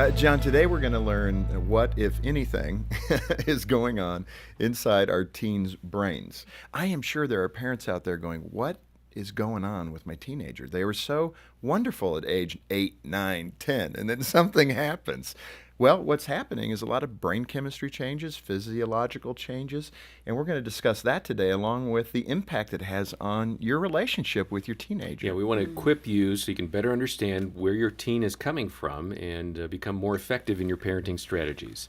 John, today we're going to learn what, if anything, is going on inside our teens' brains. I am sure there are parents out there going, what is going on with my teenager? They were so wonderful at age 8, 9, 10, and then something happens. Well, what's happening is a lot of brain chemistry changes, physiological changes, and we're going to discuss that today along with the impact it has on your relationship with your teenager. Yeah, we want to equip you so you can better understand where your teen is coming from and become more effective in your parenting strategies.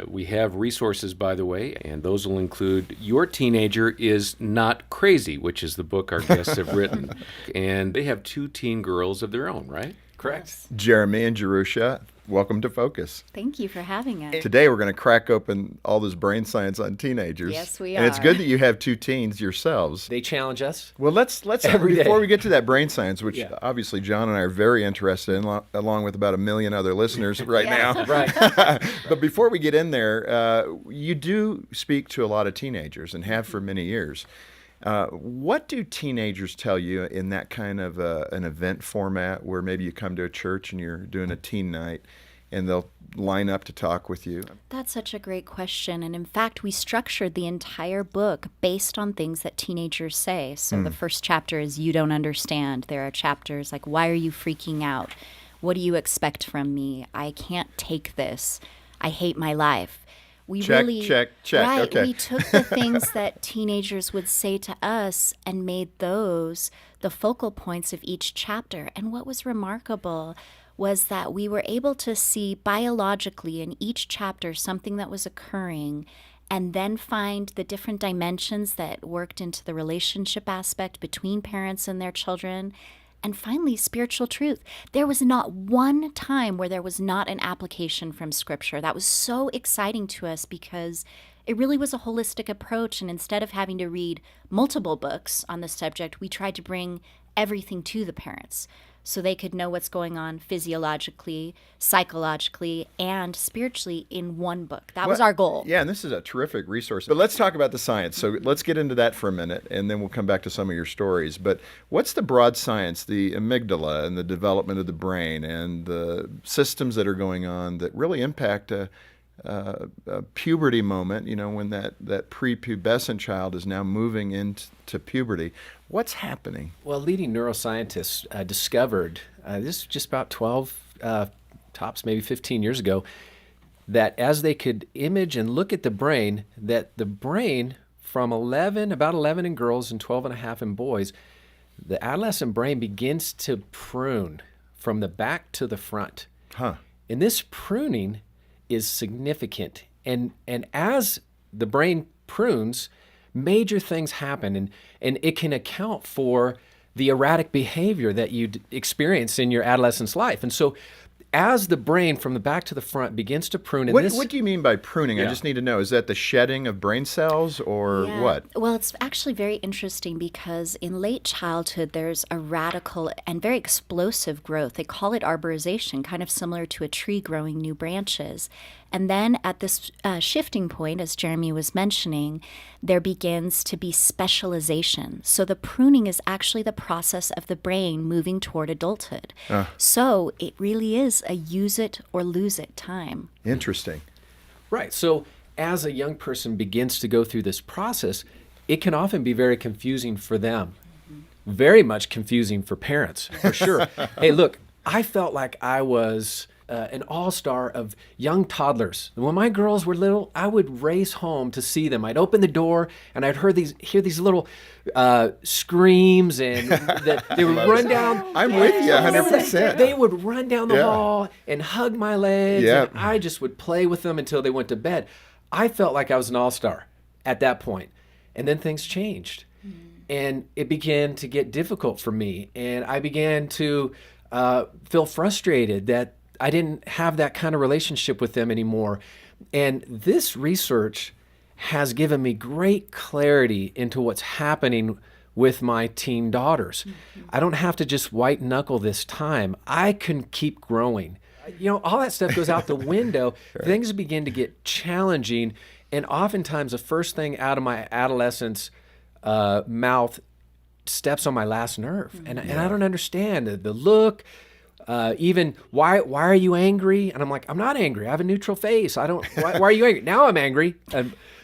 We have resources, by the way, and those will include Your Teenager is Not Crazy, which is the book our guests have written. And they have 2 teen girls of their own, right? Correct. Jeremy and Jerusha, welcome to Focus. Thank you for having us. Today we're going to crack open all this brain science on teenagers. Yes, we And it's are. good that you have 2 teens yourselves. They challenge us. Well, let's Every before day. we get to that brain science, which Yeah. obviously John and I are very interested in, along with about 1 million other listeners right now. Right. But before we get in there, you do speak to a lot of teenagers and have for many years. What do teenagers tell you in that kind of an event format where maybe you come to a church and you're doing a teen night and they'll line up to talk with you? That's such a great question. And in fact, we structured the entire book based on things that teenagers say. So the first chapter is You Don't Understand. There are chapters like Why Are You Freaking Out? What do you expect from me? I can't take this. I hate my life. We Check, really, check. Right, Okay. we took the things that teenagers would say to us and made those the focal points of each chapter. And what was remarkable was that we were able to see biologically in each chapter something that was occurring and then find the different dimensions that worked into the relationship aspect between parents and their children. And finally, spiritual truth. There was not one time where there was not an application from Scripture. That was so exciting to us because it really was a holistic approach. And instead of having to read multiple books on the subject, we tried to bring everything to the parents so they could know what's going on physiologically, psychologically, and spiritually in one book. That was our goal. Yeah, and this is a terrific resource. But let's talk about the science. So let's get into that for a minute, and then we'll come back to some of your stories. But what's the broad science, the amygdala and the development of the brain and the systems that are going on that really impact a puberty moment, when that prepubescent child is now moving into puberty? What's happening? Well, leading neuroscientists discovered, this is just about 12, tops maybe 15 years ago, that as they could image and look at the brain, that the brain from about 11 in girls and 12 and a half in boys, the adolescent brain begins to prune from the back to the front. Huh. And this pruning is significant. And as the brain prunes, major things happen, and it can account for the erratic behavior that you experience in your adolescence life. And so as the brain from the back to the front begins to prune, and What do you mean by pruning? I Yeah. just need to know. Is that the shedding of brain cells or Yeah. what? Well, it's actually very interesting because in late childhood, there's a radical and very explosive growth. They call it arborization, kind of similar to a tree growing new branches. And then at this shifting point, as Jeremy was mentioning, there begins to be specialization. So the pruning is actually the process of the brain moving toward adulthood. So it really is a use it or lose it time. Interesting. Right. So as a young person begins to go through this process, it can often be very confusing for them. Very much confusing for parents, for sure. Hey, look, I felt like I was an all-star of young toddlers. When my girls were little, I would race home to see them. I'd open the door and I'd hear these little screams, and that they would run down. I'm with you 100%. They would run down the Yeah. hall and hug my legs, Yeah. and I just would play with them until they went to bed. I felt like I was an all-star at that point. And then things changed. And it began to get difficult for me. And I began to feel frustrated that I didn't have that kind of relationship with them anymore. And this research has given me great clarity into what's happening with my teen daughters. I don't have to just white knuckle this time. I can keep growing. All that stuff goes out the window. Right. Things begin to get challenging. And oftentimes the first thing out of my adolescence mouth steps on my last nerve. And I don't understand the look. Even why are you angry? And I'm like, I'm not angry. I have a neutral face. I don't. Why are you angry? Now I'm angry.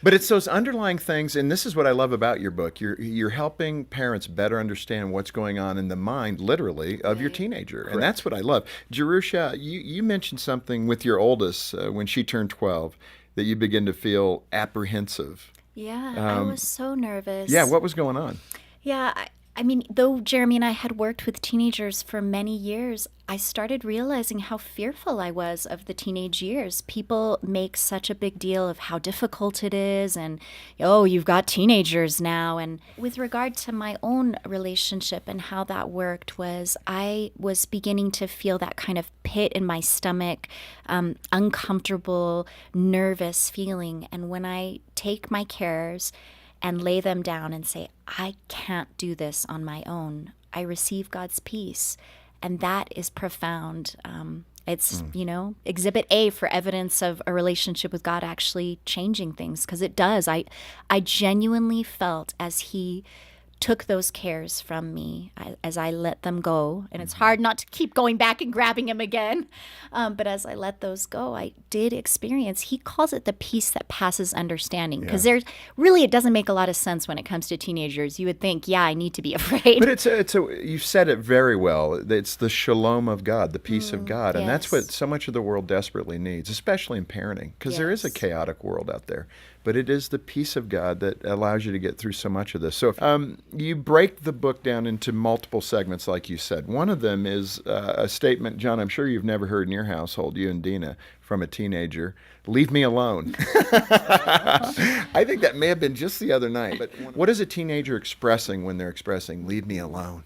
But it's those underlying things, and this is what I love about your book. You're helping parents better understand what's going on in the mind, literally, of your teenager, and that's what I love. Jerusha, you mentioned something with your oldest when she turned 12 that you begin to feel apprehensive. Yeah, I was so nervous. Yeah, what was going on? Yeah, I mean, though Jeremy and I had worked with teenagers for many years, I started realizing how fearful I was of the teenage years. People make such a big deal of how difficult it is and, oh, you've got teenagers now. And with regard to my own relationship and how that worked was I was beginning to feel that kind of pit in my stomach, uncomfortable, nervous feeling. And when I take my cares and lay them down and say, I can't do this on my own, I receive God's peace. And that is profound. It's, exhibit A for evidence of a relationship with God actually changing things, because it does. I genuinely felt as He took those cares from me, as I let them go. And it's hard not to keep going back and grabbing him again. But as I let those go, I did experience, he calls it the peace that passes understanding. Because it doesn't make a lot of sense when it comes to teenagers. You would think, I need to be afraid. But you said it very well. It's the shalom of God, the peace of God. And that's what so much of the world desperately needs, especially in parenting, because there is a chaotic world out there. But it is the peace of God that allows you to get through so much of this. So you break the book down into multiple segments, like you said. One of them is a statement, John, I'm sure you've never heard in your household, you and Dina, from a teenager: leave me alone. I think that may have been just the other night. But what is a teenager expressing when they're expressing, leave me alone?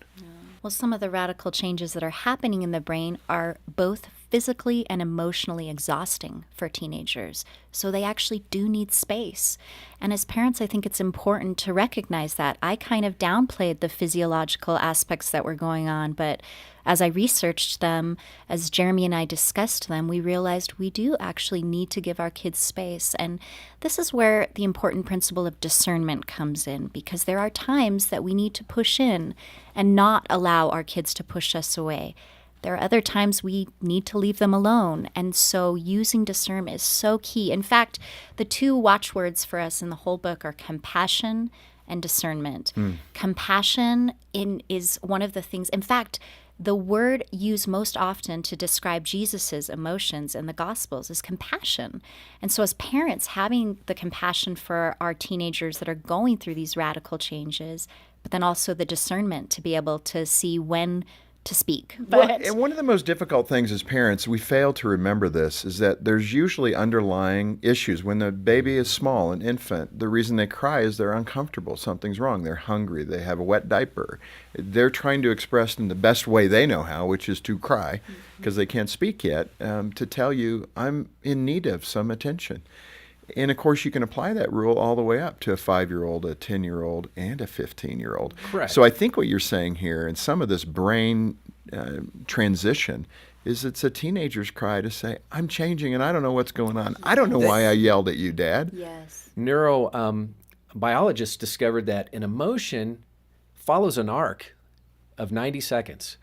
Well, some of the radical changes that are happening in the brain are both physically and emotionally exhausting for teenagers. So they actually do need space. And as parents, I think it's important to recognize that. I kind of downplayed the physiological aspects that were going on, but as I researched them, as Jeremy and I discussed them, we realized we do actually need to give our kids space. And this is where the important principle of discernment comes in, because there are times that we need to push in and not allow our kids to push us away. There are other times we need to leave them alone. And so using discernment is so key. In fact, the two watchwords for us in the whole book are compassion and discernment. Compassion is one of the things, in fact, the word used most often to describe Jesus's emotions in the Gospels is compassion. And so as parents, having the compassion for our teenagers that are going through these radical changes, but then also the discernment to be able to see when to speak. Well, and one of the most difficult things as parents, we fail to remember this, is that there's usually underlying issues. When the baby is small, an infant, the reason they cry is they're uncomfortable. Something's wrong. They're hungry. They have a wet diaper. They're trying to express in the best way they know how, which is to cry, because they can't speak yet, to tell you, I'm in need of some attention. And of course, you can apply that rule all the way up to a 5-year-old, a 10-year-old, and a 15-year-old. Correct. So I think what you're saying here, and some of this brain transition, is it's a teenager's cry to say, I'm changing and I don't know what's going on. I don't know why I yelled at you, Dad. Yes. Neurobiologists discovered that an emotion follows an arc of 90 seconds.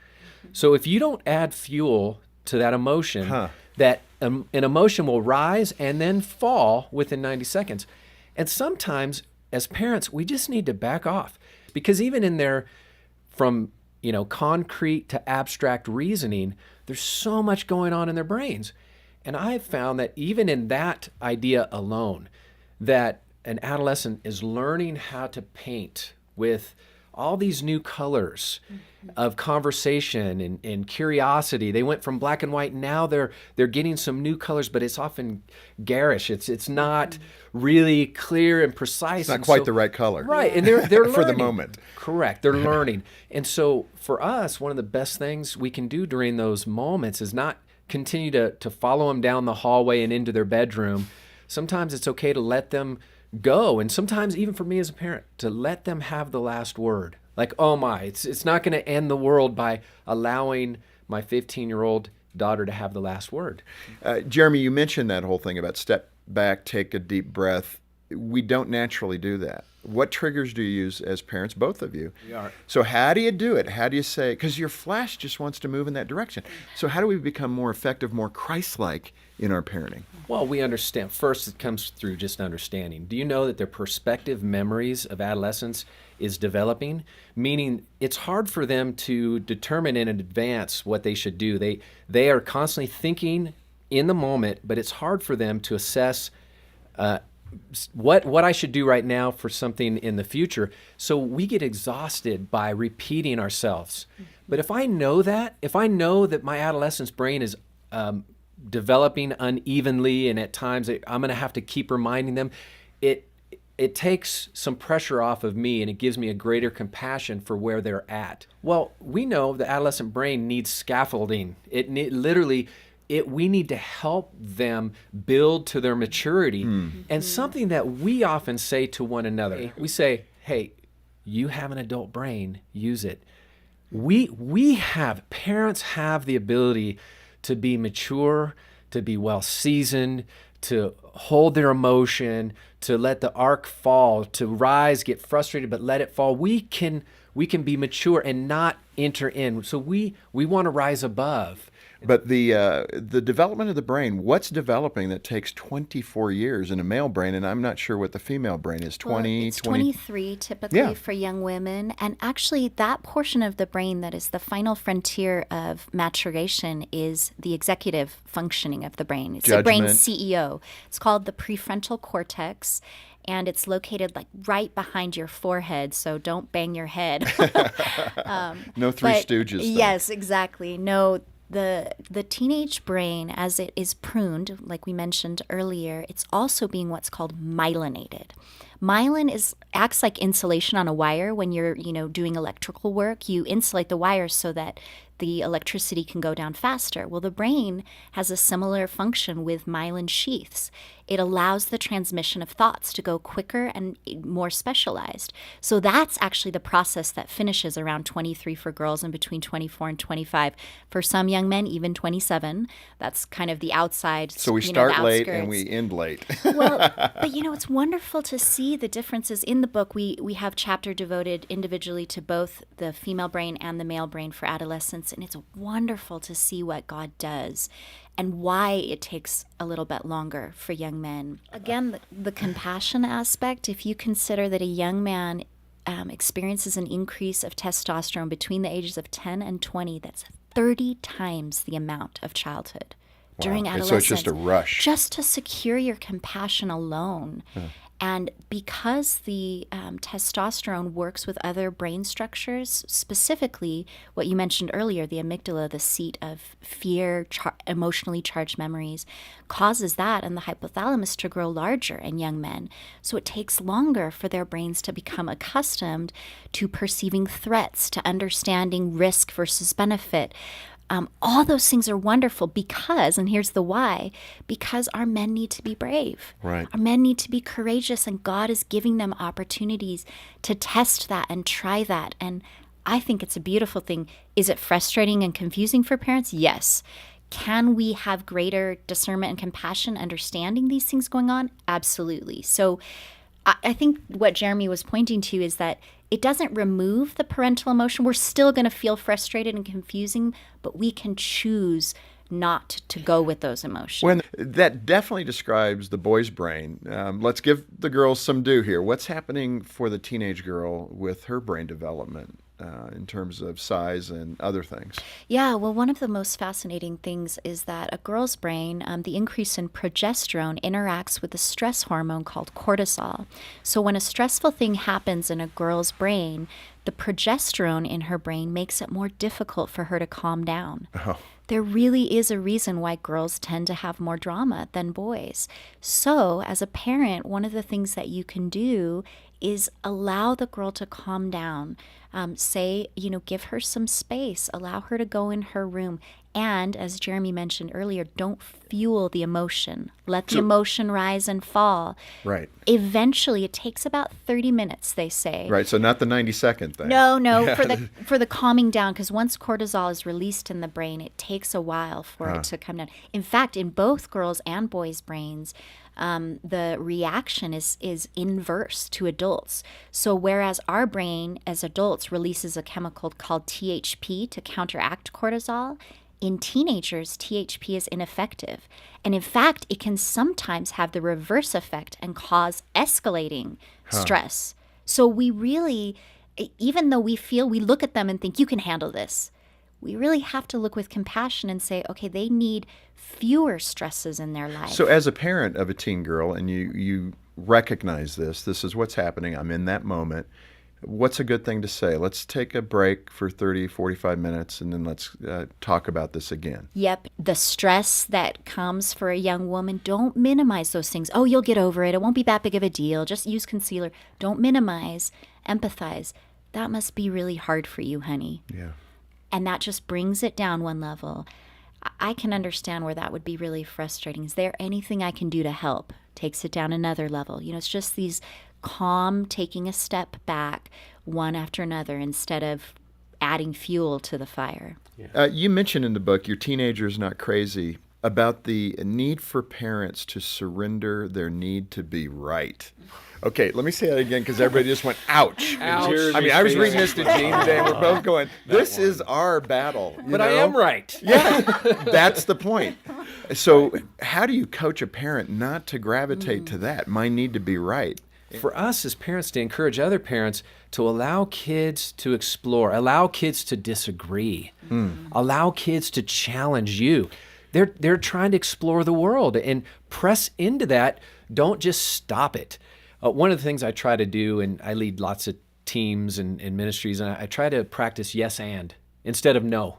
So if you don't add fuel to that emotion, that an emotion will rise and then fall within 90 seconds. And sometimes, as parents, we just need to back off, because even in their, from concrete to abstract reasoning, there's so much going on in their brains. And I've found that even in that idea alone, that an adolescent is learning how to paint with all these new colors of conversation and curiosity. They went from black and white. Now they're getting some new colors, but it's often garish. It's not really clear and precise. It's not quite the right color. Right, and they're learning. For the moment. Correct, they're learning. And so for us, one of the best things we can do during those moments is not continue to follow them down the hallway and into their bedroom. Sometimes it's okay to let them go, and sometimes even for me as a parent, to let them have the last word. Like, oh my, it's not going to end the world by allowing my 15-year-old daughter to have the last word. Jeremy, you mentioned that whole thing about step back, take a deep breath, we don't naturally do that. What triggers do you use as parents, both of you? We are. So how do you do it? How do you say, because your flesh just wants to move in that direction. So how do we become more effective, more Christ-like in our parenting? Well, we understand. First, it comes through just understanding. Do you know that their perspective memories of adolescence is developing? Meaning it's hard for them to determine in advance what they should do. They are constantly thinking in the moment, but it's hard for them to assess what I should do right now for something in the future. So we get exhausted by repeating ourselves. But if I know that my adolescent's brain is developing unevenly, and at times I'm going to have to keep reminding them, it takes some pressure off of me, and it gives me a greater compassion for where they're at. Well, we know the adolescent brain needs scaffolding. We need to help them build to their maturity. And something that we often say to one another, we say, hey, you have an adult brain, use it. Parents have the ability to be mature, to be well seasoned, to hold their emotion, to let the arc fall, to rise, get frustrated, but let it fall. We can be mature and not enter in. So we want to rise above. But the development of the brain, what's developing that takes 24 years in a male brain, and I'm not sure what the female brain is, 20, Well, it's 20? 23 typically Yeah. for young women. And actually, that portion of the brain that is the final frontier of maturation is the executive functioning of the brain. It's the brain's Judgment. CEO. It's called the prefrontal cortex. And it's located like right behind your forehead, so don't bang your head. No Three But Stooges thing. yes, exactly. No, the teenage brain, as it is pruned, like we mentioned earlier, it's also being what's called myelinated. Myelin acts like insulation on a wire. When you're doing electrical work, you insulate the wires so that the electricity can go down faster. Well, the brain has a similar function with myelin sheaths. It allows the transmission of thoughts to go quicker and more specialized. So that's actually the process that finishes around 23 for girls and between 24 and 25. For some young men, even 27. That's kind of the outside. So we the start late and outskirts. we end late. Well, but it's wonderful to see the differences in the book. We have chapter devoted individually to both the female brain and the male brain for adolescents, and it's wonderful to see what God does and why it takes a little bit longer for young men. Again, the compassion aspect, if you consider that a young man experiences an increase of testosterone between the ages of 10 and 20, that's 30 times the amount of childhood. During Wow. And adolescence. so it's just a rush. Just to secure your compassion alone. And because the testosterone works with other brain structures, specifically what you mentioned earlier, the amygdala, the seat of fear, emotionally charged memories, causes that and the hypothalamus to grow larger in young men. So it takes longer for their brains to become accustomed to perceiving threats, to understanding risk versus benefit. All those things are wonderful because, and here's the why, because our men need to be brave. Right. Our men need to be courageous, and God is giving them opportunities to test that and try that. And I think it's a beautiful thing. Is it frustrating and confusing for parents? Yes. Can we have greater discernment and compassion understanding these things going on? Absolutely. So I think what Jeremy was pointing to is that it doesn't remove the parental emotion. We're still going to feel frustrated and confusing, but we can choose not to go with those emotions. When that definitely describes the boy's brain. Let's give the girls some due here. What's happening for the teenage girl with her brain development in terms of size and other things? Yeah, well, one of the most fascinating things is that a girl's brain, the increase in progesterone interacts with a stress hormone called cortisol. So when a stressful thing happens in a girl's brain, the progesterone in her brain makes it more difficult for her to calm down. Oh. There really is a reason why girls tend to have more drama than boys. So as a parent, one of the things that you can do is allow the girl to calm down. Give her some space, allow her to go in her room And as Jeremy mentioned earlier, don't fuel the emotion. Let the emotion rise and fall. Right. Eventually, it takes about 30 minutes, they say. Right. So not the 90-second thing. No, for the calming down, because once cortisol is released in the brain, it takes a while for it to come down. In fact, in both girls' and boys' brains, the reaction is inverse to adults. So whereas our brain as adults releases a chemical called THP to counteract cortisol, in teenagers, THP is ineffective. And in fact, it can sometimes have the reverse effect and cause escalating stress. So we really, even though we look at them and think, you can handle this, we really have to look with compassion and say, okay, they need fewer stresses in their life. So as a parent of a teen girl, and you recognize this is what's happening, I'm in that moment, what's a good thing to say? Let's take a break for 30, 45 minutes, and then let's talk about this again. Yep. The stress that comes for a young woman, don't minimize those things. Oh, you'll get over it. It won't be that big of a deal. Just use concealer. Don't minimize. Empathize. That must be really hard for you, honey. Yeah. And that just brings it down one level. I can understand where that would be really frustrating. Is there anything I can do to help? Takes it down another level. It's just these calm, taking a step back, one after another, instead of adding fuel to the fire. You mentioned in the book, Your Teenager's Not Crazy, about the need for parents to surrender their need to be right. Okay, let me say that again because everybody just went, ouch. Ouch. I mean, I was reading this to Gene today, and we're both going, this is our battle. But I am right. Yeah, that's the point. So how do you coach a parent not to gravitate to that, my need to be right? For us as parents to encourage other parents to allow kids to explore, allow kids to disagree, allow kids to challenge you. They're trying to explore the world and press into that. Don't just stop it. One of the things I try to do, and I lead lots of teams and ministries, and I try to practice yes and instead of no.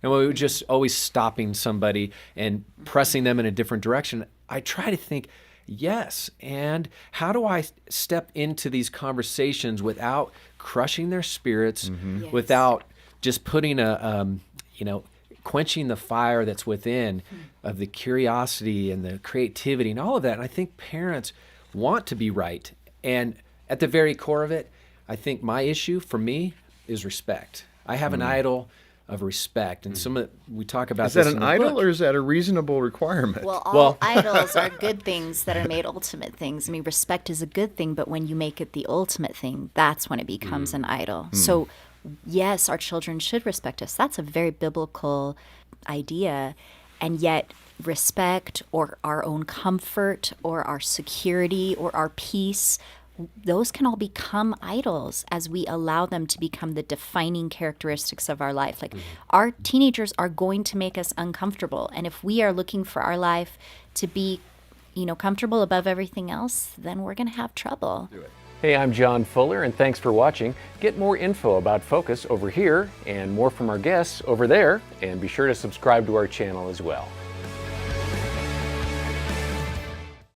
And when we're just always stopping somebody and pressing them in a different direction, I try to think, yes, and how do I step into these conversations without crushing their spirits, Yes. without just putting quenching the fire that's within of the curiosity and the creativity and all of that. And I think parents want to be right. And at the very core of it, I think my issue for me is respect. I have an idol of respect, and we talk about Is that this an in the idol book. or is that a reasonable requirement? Well, all Well- idols are good things that are made ultimate things. I mean, respect is a good thing, but when you make it the ultimate thing, that's when it becomes an idol. So, yes, our children should respect us. That's a very biblical idea. And yet, respect or our own comfort or our security or our peace, those can all become idols as we allow them to become the defining characteristics of our life. Like our teenagers are going to make us uncomfortable. And if we are looking for our life to be, comfortable above everything else, then we're going to have trouble. Hey, I'm John Fuller, and thanks for watching. Get more info about Focus over here and more from our guests over there, and be sure to subscribe to our channel as well.